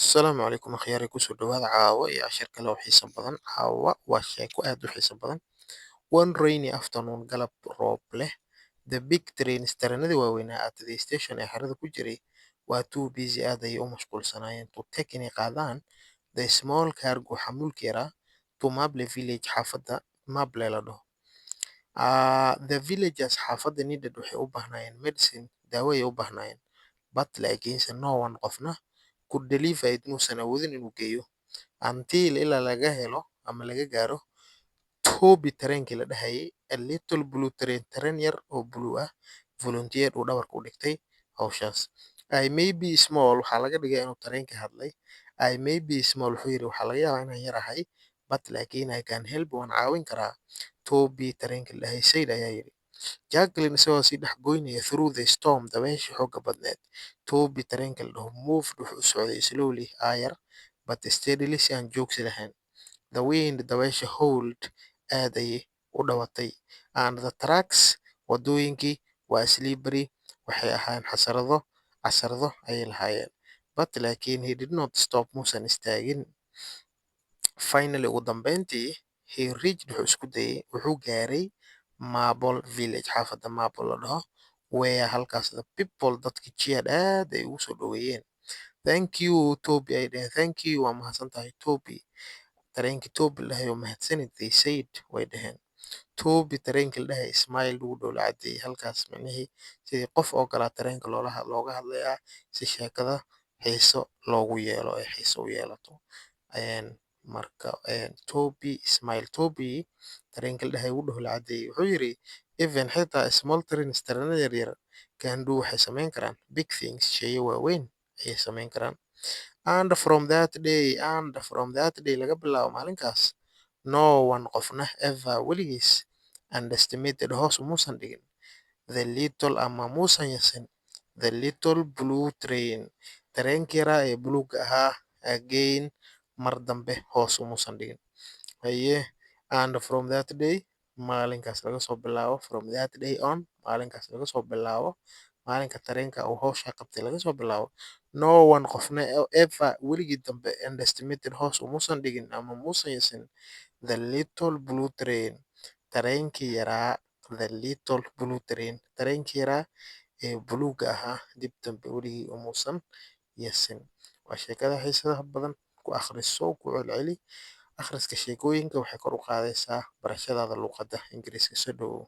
Asalaamu calaykum akhyaari kusoo dhawaada caawa iyo cashir kale oo xiiso badan. Caawa waa sheeko aad u xiiso badan. One rainy afternoon, galab roob leh. The big trains, tareenadii waaweynaa at the station ee xerada ku jiray, waa too busy, aad ayay u mashquulsanaayeen to take inay qaadaan the small cargo xamuulka yaraa to Mable village, xaafadda Mable la dhaho. The villagers xaafadda needed waxay u baahnaayeen medicine, daawo ayay u baahnaayeen, but laakiinse no one qofna could deliver it muusan awoodin inuu geeyo until ilaa laga helo ama laga gaaro Toby tareenkii la dhahayay, a little blue train, tareen yar oo blue ah, volunteer uu dhabarka u dhigtay hawshaas. I may be small, waxaa laga dhigay inuu tareenkii hadlay. I may be small wuxuu yidhi waxaa laga yaabaa inaan yar ahay, but laakiin I can help, waan caawin karaa. Toby tareenkii la dhahay Said ayaa yidhi. Jacqueline isagoo sii dhex goynaya through the storm, dabayshii xoogga badneed. Toby tareenkii la dhaho moved wuxuu u socday slowly, aayar, but steadily si aan joogsi lahayn. The wind, dabaysha howled, aad ayay u dhawatay. And the tracks, waddooyinkii, waa slippery, waxay ahaayeen casarado ayay lahaayeen. But laakiin he did not stop, muusan istaagin. Finally, ugu dambeyntii, he reached, wuxuu gaaray Marble village, xaafadda Marble la dhaho, where halkaas the people, dadkii cheered, aad ay ugu soo dhoweeyeen. Thank you Toby, ay dhaheen. Thank you, waa mahadsantahay Toby. Tareenkii Toby la dhahay oo mahadsanid, they said, way dhaheen. Toby tareenkii la dhahay smiled, wuu dhoola cadeeyay. Halkaas micnihii sidii qof oo kalaa tareenka looga hadlayaa si sheekada xiiso loogu yeelo ee xiiso u yeelato. Marka Toby smile, Toby tareenkii la dhahay wuu dhoola cadeeyay. Wuxuu yidhi even xitaa small trains, tareenada yaryar, can do, waxay samayn karaan big things, sheeyo waaweyn ayay samayn karaan. And from that day, laga bilaabo maalinkaas, no one qofna ever weligiis underestimated, hoos umuusan dhigin the little, ama muusan yasin the little blue train, tareenkii yaraa ee buluugga ahaa, again mar dambe hoos umuusan dhigin. Haye, and from that day, maalinkaas laga soo bilaabo, from that day on, maalinkaas laga soo bilaabo, maalinka tareenka uu hawsha qabtay laga soo bilaabo, no one qofna ever weligii dambe underestimated, hoos umuusan dhigin ama muusan yasin the little blue train, tareenkii yaraa, the little blue train, tareenkii yaraa ee buluugga ahaa, dib dambe weligii umuusan yasin. Waa sheekada xiisaha badan, ku akhriso, ku celceli. Akhriska sheekooyinka waxay kor u qaadaysaa barashadaada luqadda Ingiriiska. Soo dhawow.